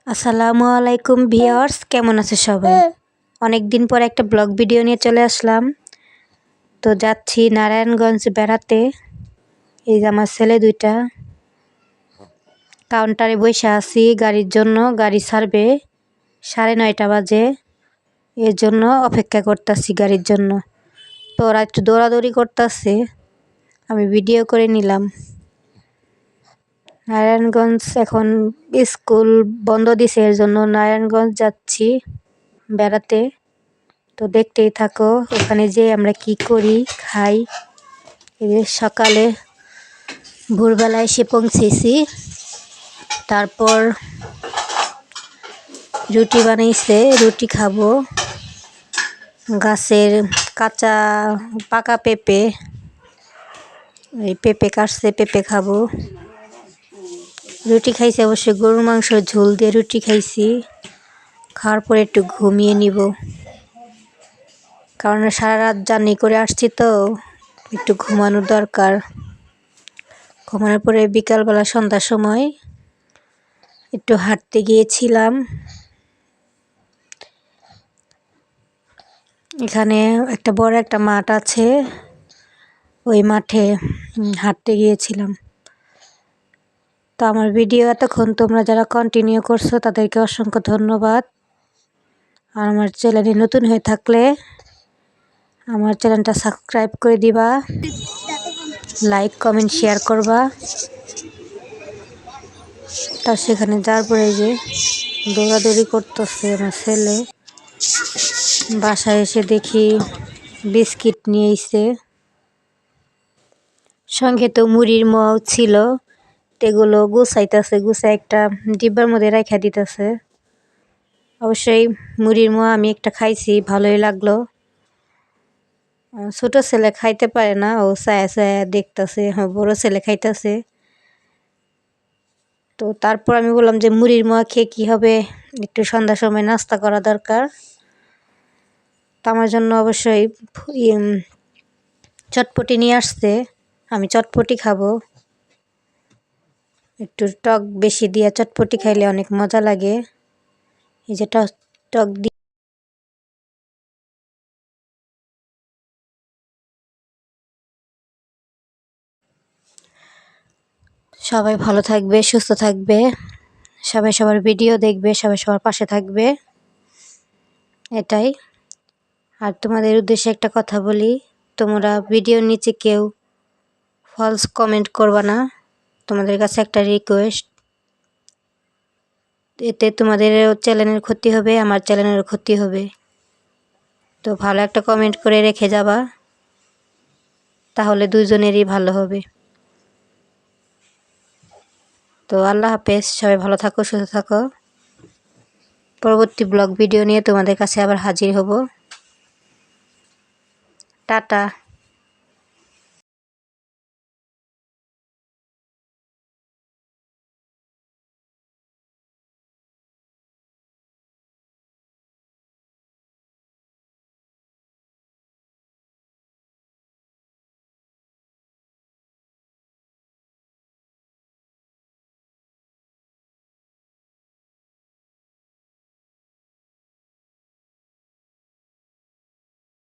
আসসালামু আলাইকুম ভিউয়ার্স, কেমন আছে সবাই? অনেক দিন পর একটা ব্লগ ভিডিও নিয়ে চলে আসলাম। তো যাচ্ছি নারায়ণগঞ্জ বেড়াতে। এই যে আমার ছেলে দুইটা কাউন্টারে বসে আছি গাড়ির জন্য। গাড়ি ছাড়বে 9:30 বাজে, এর জন্য অপেক্ষা করতেছি গাড়ির জন্য। তো ওরা একটু দৌড়াদৌড়ি করতেছে, আমি ভিডিও করে নিলাম। নারায়ণগঞ্জ এখন স্কুল বন্ধ দিছে, এর জন্য নারায়ণগঞ্জ যাচ্ছি বেড়াতে। তো দেখতেই থাকো ওখানে যে আমরা কি করি খাই। এই যে সকালে ভোরবেলায় এসে পৌঁছেছি, তারপর রুটি বানাইছে, রুটি খাবো। গাছের কাঁচা পাকা পেঁপে, এই পেঁপে কাটছে, পেঁপে খাবো। রুটি খাইছি অবশ্যই গরুর মাংস ঝোল দিয়ে রুটি খাইছি। খাওয়ার পরে একটু ঘুমিয়ে নিব, কারণ সারা রাত জার্নি করে আসছি, তো একটু ঘুমানোর দরকার। ঘুমানোর পরে বিকালবেলা সন্ধ্যার সময় একটু হাঁটতে গিয়েছিলাম। এখানে একটা বড় একটা মাঠ আছে, ওই মাঠে হাঁটতে গিয়েছিলাম। তো আমার ভিডিও এতক্ষণ তোমরা যারা কন্টিনিউ করছো তাদেরকে অসংখ্য ধন্যবাদ। আর আমার চ্যানেলে নতুন হয়ে থাকলে আমার চ্যানেলটা সাবস্ক্রাইব করে দিবা, লাইক কমেন্ট শেয়ার করবা। তার সেখানে যার পরে যে দৌড়াদৌড়ি করতেছে আমার ছেলে। বাসায় এসে দেখি বিস্কিট নিয়ে এসে, সঙ্গে তো মুড়ির মাও ছিল। এগুলো গুছাইতেছে, গুছাই একটা ডিব্বার মধ্যে রাখা দিতেছে। অবশ্যই মুড়ির মোয়া আমি একটা খাইছি, ভালোই লাগলো। ছোট ছেলে খাইতে পারে না, ও চায়া চায়া দেখতেছে, বড় ছেলে খাইতেছে। তো তারপর আমি বললাম যে মুড়ির মোয়া খেয়ে কী হবে, একটু সন্ধ্যার সময় নাস্তা করা দরকার। তো আমার জন্য অবশ্যই চটপটি নিয়ে আসছে, আমি চটপটি খাবো। একটু টক বেশি দিয়ে চটপটি খাইলে অনেক মজা লাগে। এই যে টক দিয়ে সবাই ভালো থাকবে, সুস্থ থাকবে, সবাই সবার ভিডিও দেখবে, সবাই সবার পাশে থাকবে, এটাই। আর তোমাদের উদ্দেশ্যে একটা কথা বলি, তোমরা ভিডিওর নিচে কেউ ফলস কমেন্ট করবা না, তোমাদের কাছে একটা রিকোয়েস্ট। এতে তোমাদের চ্যানেলের ক্ষতি হবে, আমার চ্যানেলের ক্ষতি হবে। তো ভালো একটা কমেন্ট করে রেখে যাবা, তাহলে দুজনেরই ভালো হবে। তো আল্লাহ হাফেজ, সবাই ভালো থাকো, সুস্থ থাকো। পরবর্তী ব্লগ ভিডিও নিয়ে তোমাদের কাছে আবার হাজির হব। টাটা।